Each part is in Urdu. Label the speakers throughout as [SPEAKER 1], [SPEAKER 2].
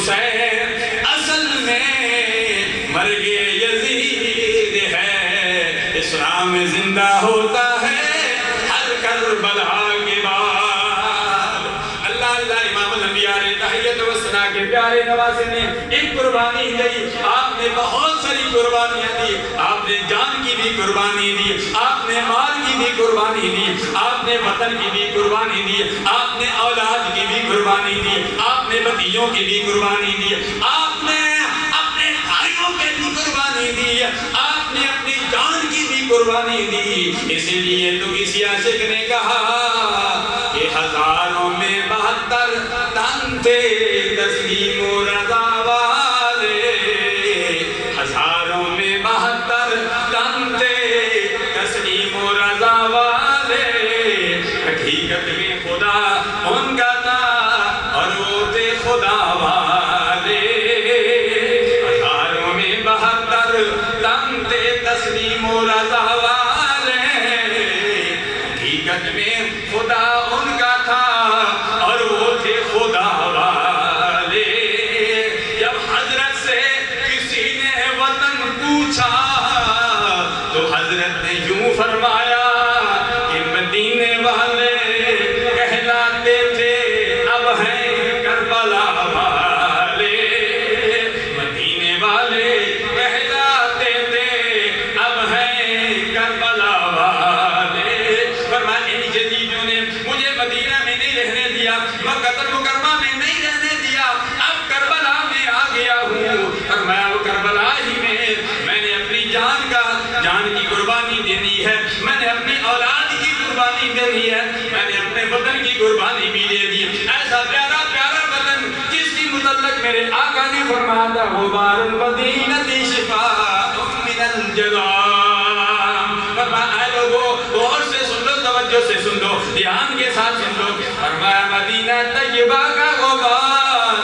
[SPEAKER 1] حسین اصل میں مرگ یزید ہے، اسلام زندہ ہوتا ہے ہر کربلا کے بعد۔ اللہ اللہ امام الانبیاء علیہ تحیت و ثنا کے پیارے نواسے نے ایک قربانی دی، آپ نے بہت ساری قربانیاں دی، آپ نے جان کی بھی قربانی دی، آپ نے مال کی بھی قربانی دی، آپ نے وطن کی بھی قربانی دی، آپ نے اولاد کی بھی قربانی دی، آپ نے بھتیجوں کی بھی قربانی دی، آپ نے اپنے بھائیوں کی بھی قربانی دی، آپ نے اپنی جان کی بھی قربانی دی۔ اسی لیے تو کسی عاشق نے کہا کہ ہزاروں میں 72 تن تھے تسلیم و رضا والے، ہزاروں میں 72 تن تھے تسلیم و رضا والے، حقیقت میں خدا ان کا تھا اور وہ تھے خدا والے، ہزاروں میں 72 تن تھے تسلیم و رضا والے، حقیقت میں خدا ان کا تھا اور وہ تھے خدا والے۔ جب حضرت سے کسی نے وطن پوچھا تو حضرت نے یوں فرمایا کہ مدینے والے کہلاتے تھے اب ہیں کربلا والے، مدینے والے کہلاتے تھے اب ہیں کربلا والے۔ فرمایا ان جدیدوں نے مجھے مدینہ میں نہیں رہنے دیا، مکہ المکرمہ میں نہیں رہنے دیا، اب کربلا میں آ گیا ہوں۔ فرمایا وہ کربلا ہی میں نے اپنی جان کی قربانی دینی ہے، میں نے اپنی اولاد کی قربانی دینی ہے، میں نے اپنے وطن کی قربانی بھی دے دی۔ ایسا پیارا پیارا وطن جس کی متعلق میرے آقا نے فرمایا تھا غبار المدینہ شفاء من الجذام۔ فرمایا اے لوگو غور سے سن لو، توجہ سے سن لو، دھیان کے ساتھ سن لو۔ فرمایا مدینہ طیبہ کا غبار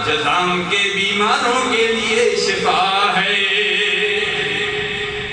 [SPEAKER 1] جذام کے بیماروں کے لیے شفا ہے۔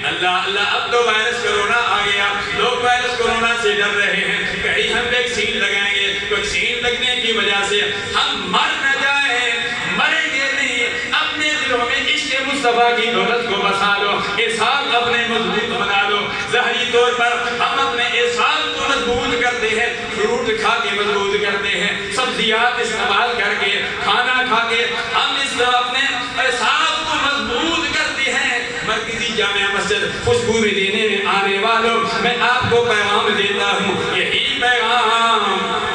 [SPEAKER 1] اللہ اللہ، اب تو وائرس کرونا آ گیا، لوگ وائرس کرونا سے ڈر رہے ہیں، کہیں ہم ویکسین لگائیں گے، ویکسین لگنے کی وجہ سے ہم مر نہ جائیں، مریں گے نہیں۔ اپنے دلوں میں عشق مصطفیٰ کی دولت کو بسا لو، احساس اپنے مضبوط بنا لو۔ ظاہری طور پر ہم اپنے احساس کو مضبوط کرتے ہیں، فروٹ کھا کے مضبوط کرتے ہیں، سبزیات استعمال کر کے، کھانا کھا کے ہم اس طرح اپنے احساس کو مضبوط کرتے ہیں۔ مرکزی جامعہ مسجد خوشبو میں دینے میں آنے والوں، میں آپ کو پیغام دیتا ہوں، یہی پیغام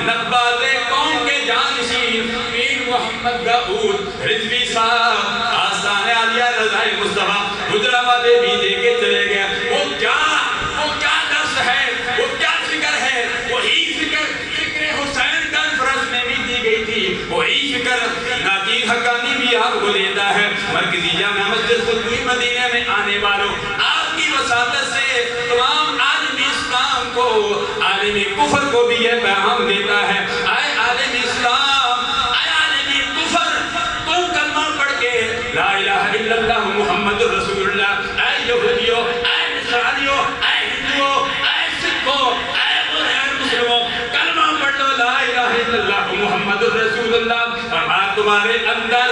[SPEAKER 1] نبات قوم کے جانشین پیر محمد داؤد رضوی صاحب آستانِ عالیہ رضائے مصطفیٰ حجرہ والے بھی دے کے چلے گئے۔ وہ کیا درس ہے، وہ کیا فکر ہے، وہی فکر حسین کانفرنس میں بھی دی گئی تھی، وہی فکر ناقید حقانی بھی آپ کو دیتا ہے۔ مرکزی جامعہ مسجد خوشبو مدینہ میں آنے والوں، آپ کی وساطت سے تمام عالم اسلام کو، عالم کفر کو بھی یہ پیغام دیتا ہے، اے عالم اسلام، اے عالم کفر، تم کلمہ پڑھ کے لا الہ الا اللہ محمد رسول اللہ، اے یہودیوں، اے نصرانیوں، اے ہندوؤں، اے سکھوں، اے غیر مسلموں، کلمہ پڑھ لو لا الہ الا اللہ محمد رسول اللہ۔ فرمایا تمہارے اندر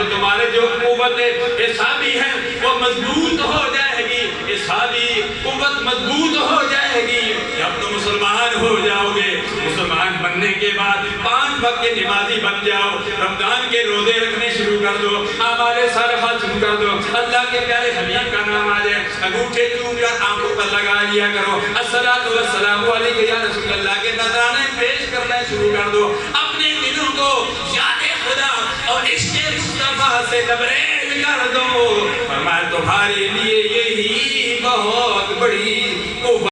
[SPEAKER 1] تمہارے جو قوت احسابی ہے وہ مضبوط ہو جائے گی، احسابی قوت مضبوط ہو جائے گی جب تم مسلمان ہو جاؤ گے۔ مسلمان بننے کے بعد 5 وقت کے نمازی بن جاؤ، رمضان کے روزے رکھنے شروع کر دو، اعمال صالحات شروع کر دو، اللہ کے پیارے حبیب کا نام آ جائے، انگوٹھے چوم کر آنکھوں پر لگا لیا کرو، الصلاۃ والسلام علیک یا رسول اللہ کے نذرانے پیش کرنا شروع کر دو، اپنے دلوں کو یاد خدا اور عشق مصطفیٰ سے لبریز کر دو۔ فرمایا تمہارے لیے یہی بہت بڑی